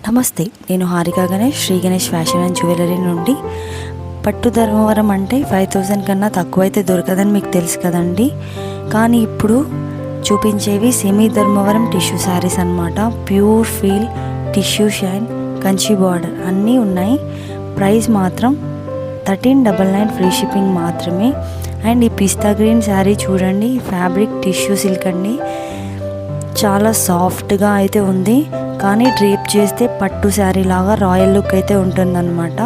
నమస్తే, నేను Harika Ganesh, Sri Ganesh fashion and jewellery నుండి. పట్టు ధర్మవరం అంటే 5000 కన్నా తక్కువ అయితే దొరకదని మీకు తెలుసు కదండి. కానీ ఇప్పుడు చూపించేవి సెమీ ధర్మవరం టిష్యూ శారీస్ అన్నమాట. Pure feel, tissue shine, Kanchi border అన్నీ ఉన్నాయి. ప్రైస్ మాత్రం 1399 ఫ్రీ షిప్పింగ్ మాత్రమే. అండ్ ఈ పిస్తా గ్రీన్ శారీ చూడండి, ఫ్యాబ్రిక్ టిష్యూ సిల్క్ అండి. చాలా సాఫ్ట్గా అయితే ఉంది, కానీ డ్రేప్ చేస్తే పట్టు శారీ లాగా రాయల్ లుక్ అయితే ఉంటుందన్నమాట.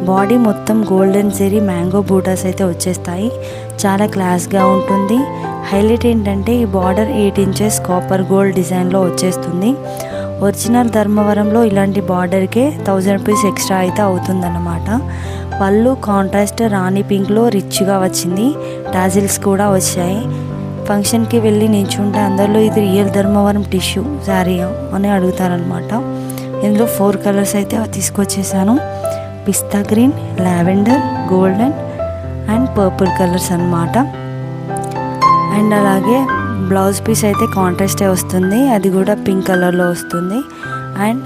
బాడీ మొత్తం గోల్డెన్ జెరీ మ్యాంగో బూటాస్ అయితే వచ్చేస్తాయి. చాలా క్లాస్గా ఉంటుంది. హైలైట్ ఏంటంటే ఈ బార్డర్ 8 ఇంచెస్ కాపర్ గోల్డ్ డిజైన్లో వచ్చేస్తుంది. ఒరిజినల్ ధర్మవరంలో ఇలాంటి బార్డర్కే 1000 రూపీస్ ఎక్స్ట్రా అయితే అవుతుందన్నమాట. పళ్ళు కాంట్రాస్ట్ రాణి పింక్లో రిచ్గా వచ్చింది. టాజిల్స్ కూడా వచ్చాయి. ఫంక్షన్కి వెళ్ళి నించుంటే అందరిలో ఇది రియల్ ధర్మవరం టిష్యూ శారీ అని అడుగుతారనమాట. ఇందులో 4 కలర్స్ అయితే తీసుకొచ్చేసాను. Pista green, lavender, golden and purple colours అన్నమాట. అండ్ అలాగే బ్లౌజ్ పీస్ అయితే కాంట్రాస్టే వస్తుంది, అది కూడా పింక్ కలర్లో వస్తుంది. అండ్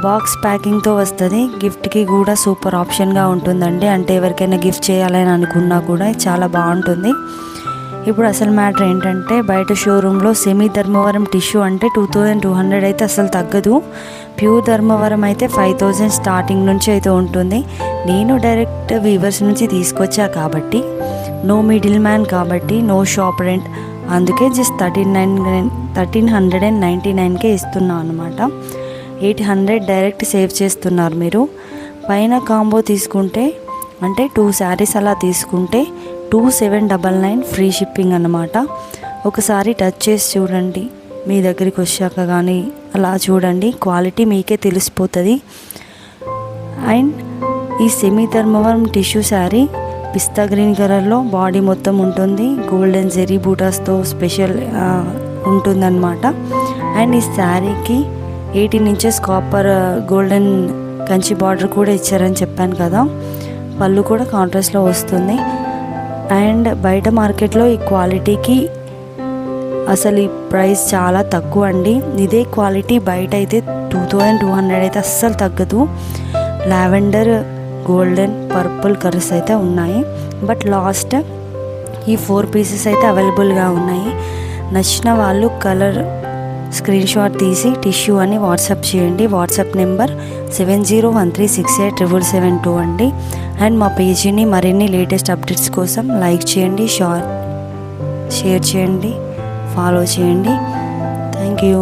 బాక్స్ ప్యాకింగ్తో వస్తుంది. గిఫ్ట్కి కూడా సూపర్ ఆప్షన్గా ఉంటుందండి. అంటే ఎవరికైనా గిఫ్ట్ చేయాలని అనుకున్నా కూడా చాలా బాగుంటుంది. ఇప్పుడు అసలు మ్యాటర్ ఏంటంటే, బయట షోరూంలో సెమీ ధర్మవరం టిష్యూ అంటే 2200 అయితే అసలు తగ్గదు. ప్యూర్ ధర్మవరం అయితే 5000 స్టార్టింగ్ నుంచి అయితే ఉంటుంది. నేను డైరెక్ట్ వీవర్స్ నుంచి తీసుకొచ్చా కాబట్టి, నో మిడిల్ మ్యాన్ కాబట్టి, నో షాప్ రెంట్, అందుకే జస్ట్ 1399కే ఇస్తున్నాను అనమాట. 800 డైరెక్ట్ సేవ్ చేస్తున్నారు మీరు. పైన కాంబో తీసుకుంటే అంటే 2 శారీస్ అలా తీసుకుంటే 2799 ఫ్రీ షిప్పింగ్ అన్నమాట. ఒకసారి టచ్ చేసి చూడండి, మీ దగ్గరికి వచ్చాక కానీ అలా చూడండి, క్వాలిటీ మీకే తెలిసిపోతుంది. అండ్ ఈ సెమీ ధర్మవరం టిష్యూ శారీ పిస్తా గ్రీన్ కలర్లో బాడీ మొత్తం ఉంటుంది. గోల్డెన్ జెరీ బూటాస్తో స్పెషల్ ఉంటుందన్నమాట. అండ్ ఈ శారీకి 18 inches copper golden Kanchi border కూడా ఇచ్చారని చెప్పాను కదా. పళ్ళు కూడా కాంట్రాస్ట్లో వస్తుంది. అండ్ బయట మార్కెట్లో ఈ క్వాలిటీకి అసలు ఈ ప్రైస్ చాలా తక్కువ అండి. ఇదే క్వాలిటీ బయట అయితే 2200 అయితే అస్సలు తగ్గదు. లావెండర్, గోల్డెన్, పర్పుల్ కలర్స్ అయితే ఉన్నాయి. బట్ లాస్ట్ ఈ 4 పీసెస్ అయితే అవైలబుల్గా ఉన్నాయి. నచ్చిన వాళ్ళు కలర్ స్క్రీన్ షాట్ తీసి టిష్యూ అని వాట్సాప్ చేయండి. వాట్సాప్ నెంబర్ 7013687772 అండి. అండ్ మా పేజీని మరిన్ని లేటెస్ట్ అప్డేట్స్ కోసం లైక్ చేయండి, షేర్ చేయండి, ఫాలో చేయండి. Thank you.